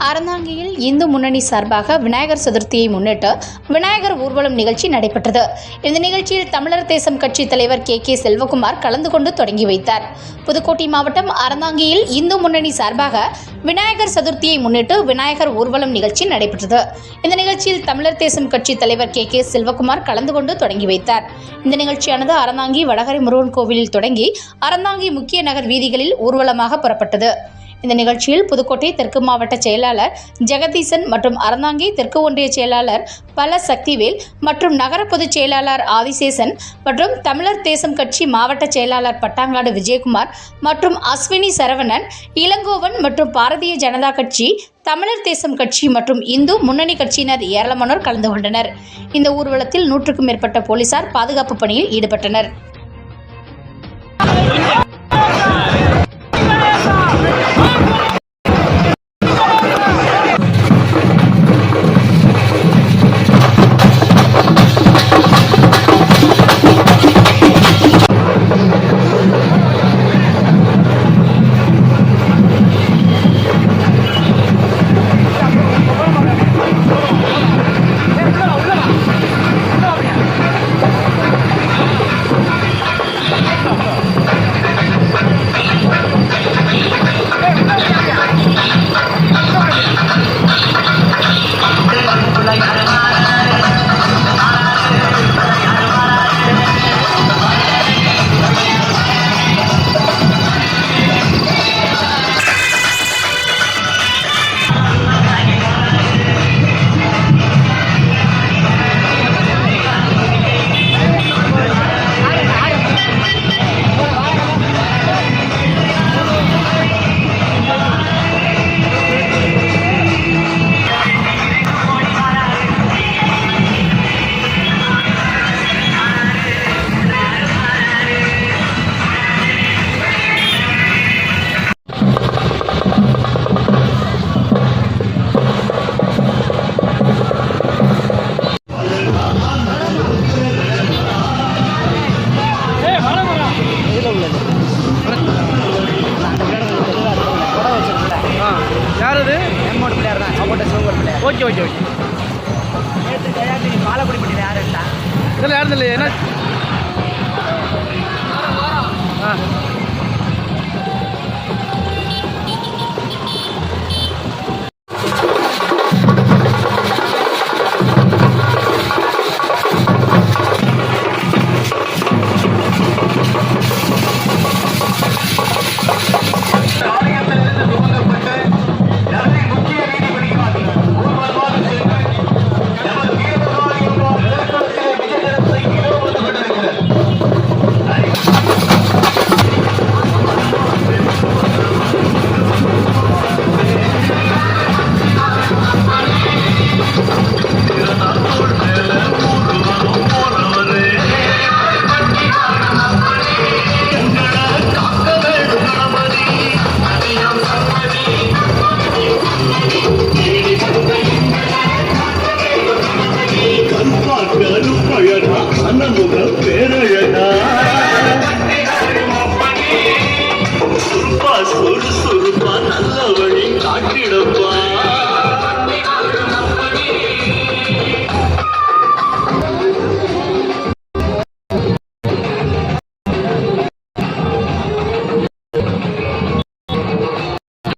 அறந்தாங்கியில் இந்து முன்னணி சார்பாக விநாயகர் சதுர்த்தியை முன்னிட்டு விநாயகர் ஊர்வலம் நிகழ்ச்சி நடைபெற்றது. இந்த நிகழ்ச்சியில் தமிழர் தேசம் கட்சி தலைவர் கே செல்வகுமார் கலந்து கொண்டு தொடங்கி வைத்தார். புதுக்கோட்டை மாவட்டம் அறந்தாங்கியில் இந்து முன்னணி சார்பாக விநாயகர் சதுர்த்தியை முன்னிட்டு விநாயகர் ஊர்வலம் நிகழ்ச்சி நடைபெற்றது. இந்த நிகழ்ச்சியில் தமிழர் தேசம் கட்சி தலைவர் கே செல்வகுமார் கலந்து கொண்டு தொடங்கி வைத்தார். இந்த நிகழ்ச்சியானது அறந்தாங்கி வடகரை முருகன் கோவிலில் தொடங்கி அறந்தாங்கி முக்கிய நகர் வீதிகளில் ஊர்வலமாக புறப்பட்டது. இந்த நிகழ்ச்சியில் புதுக்கோட்டை தெற்கு மாவட்ட செயலாளர் ஜெகதீசன் மற்றும் அறந்தாங்கி தெற்கு ஒன்றிய செயலாளர் பல சக்திவேல் மற்றும் நகர பொதுச் செயலாளர் ஆதிசேசன் மற்றும் தமிழர் தேசம் கட்சி மாவட்ட செயலாளர் பட்டாங்காடு விஜயகுமார் மற்றும் அஸ்வினி சரவணன், இளங்கோவன் மற்றும் பாரதிய ஜனதா கட்சி, தமிழர் தேசம் கட்சி மற்றும் இந்து முன்னணி கட்சியினர் ஏராளமானோர் கலந்து கொண்டனர். இந்த ஊர்வலத்தில் 100க்கும் மேற்பட்ட போலீசார் பாதுகாப்பு பணியில் ஈடுபட்டனர். ஓகே பாலக்குடி பட்டியில் யார் இருக்கா இதில் யாரும் இல்லை என்ன சுறுப்பா நல்ல வழி காட்டிடப்போ